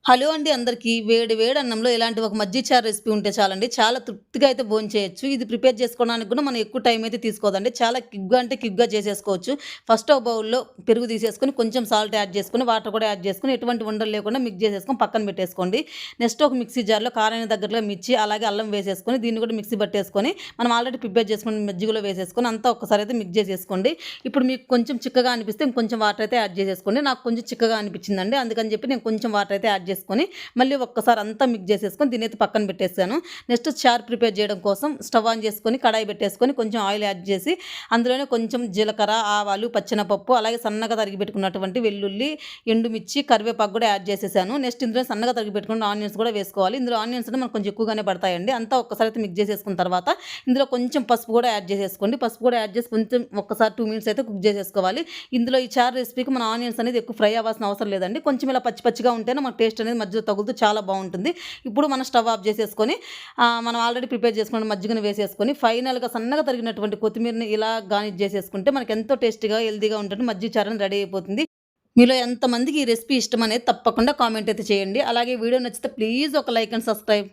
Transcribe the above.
Hello అండి అందరికీ. వేడి వేడి అన్నంలో ఇలాంటి ఒక మజ్జిగ చారు రెసిపీ ఉంటే చాలండి. చాలా తృప్తిగా అయితే భోంచేయొచ్చు. ఇది ప్రిపేర్ చేసుకోవడానికి కూడా మనం ఎక్కువ టైం అయితే తీసుకోదండి. చాలా క్విక్‌గా అంటే క్విక్‌గా చేసేసుకోవచ్చు. ఫస్ట్ ఒక బౌల్‌లో పెరుగు తీసేసుకొని, కొంచెం సాల్ట్ యాడ్ చేసుకొని, వాటర్ కూడా యాడ్ చేసుకొని, ఎటువంటి ఉండలు లేకుండా మిక్స్ చేసేసుకొని పక్కన పెట్టేసుకోండి. నెక్స్ట్ ఒక మిక్సీ జార్‌లో కారానికి తగ్గట్టుగా మిర్చి, అలాగే అల్లం వేసేసుకొని, దీన్ని కూడా మిక్సీ పట్టేసుకొని, మనం ఆల్రెడీ ప్రిపేర్ చేసుకున్న మజ్జిగలో వేసేసుకొని, అంతా ఒక్కసారి అయితే మిక్స్ చేసేసుకోండి. ఇప్పుడు మీకు కొంచెం చిక్కగా అనిపిస్తే ఇంకొంచెం వాటర్ అయితే యాడ్ చేసేసుకోండి. నాకు కొంచెం చిక్కగా అనిపించిందండి. అందుకని చెప్పి నేను కొంచెం వాటర్ అయితే యాడ్ చేసుకొని మళ్ళీ ఒక్కసారి అంతా మిక్స్ చేసేసుకొని దీనైతే పక్కన పెట్టేసాను. నెక్స్ట్ చారు ప్రిపేర్ చేయడం కోసం స్టవ్ ఆన్ చేసుకొని కడాయి పెట్టేసుకొని కొంచెం ఆయిల్ యాడ్ చేసి అందులోనే కొంచెం జీలకర్ర, ఆవాలు, పచ్చెనపప్పు, అలాగే సన్నగా తరిగి పెట్టుకున్నటువంటి వెల్లుల్లి, ఎండుమిర్చి, కరివేపాకు కూడా యాడ్ చేసేసాను. నెక్స్ట్ ఇందులో సన్నగా తరిగి పెట్టుకున్న ఆనియన్స్ కూడా వేసుకోవాలి. ఇందులో ఆనియన్స్ అంటే మనకు కొంచెం ఎక్కువగానే పడతాయండి. అంతా ఒక్కసారి అయితే మిక్స్ చేసేసుకున్న తర్వాత ఇందులో కొంచెం పసుపు కూడా యాడ్ చేసేసుకోండి. పసుపు కూడా యాడ్ చేసి కొంచెం ఒక్కసారి 2 మినిట్స్ అయితే కుక్ చేసేసుకోవాలి. ఇందులో ఈ చారు రెసిపీకి మన ఆనియన్స్ అనేది ఎక్కువ ఫ్రై అవ్వాల్సిన అవసరం లేదండి. కొంచెం ఇలా పచ్చి పచ్చిగా ఉంటేనే మనకు టేస్ట్ అనేది మధ్యలో తగులుతూ చాలా బాగుంటుంది. ఇప్పుడు మనం స్టవ్ ఆఫ్ చేసేసుకొని మనం ఆల్రెడీ ప్రిపేర్ చేసుకున్న మజ్జిగను వేసేసుకొని ఫైనల్‌గా సన్నగా తరిగినటువంటి కొత్తిమీరని ఇలా గార్నిష్ చేసేసుకుంటే మనకు ఎంతో టేస్టీగా, హెల్తీగా ఉంటుంది మజ్జిగ చారు అనేది రెడీ అయిపోతుంది. మీలో ఎంతమందికి ఈ రెసిపీ ఇష్టం అనేది తప్పకుండా కామెంట్ అయితే చేయండి. అలాగే వీడియో నచ్చితే ప్లీజ్ ఒక లైక్ అండ్ సబ్స్క్రైబ్.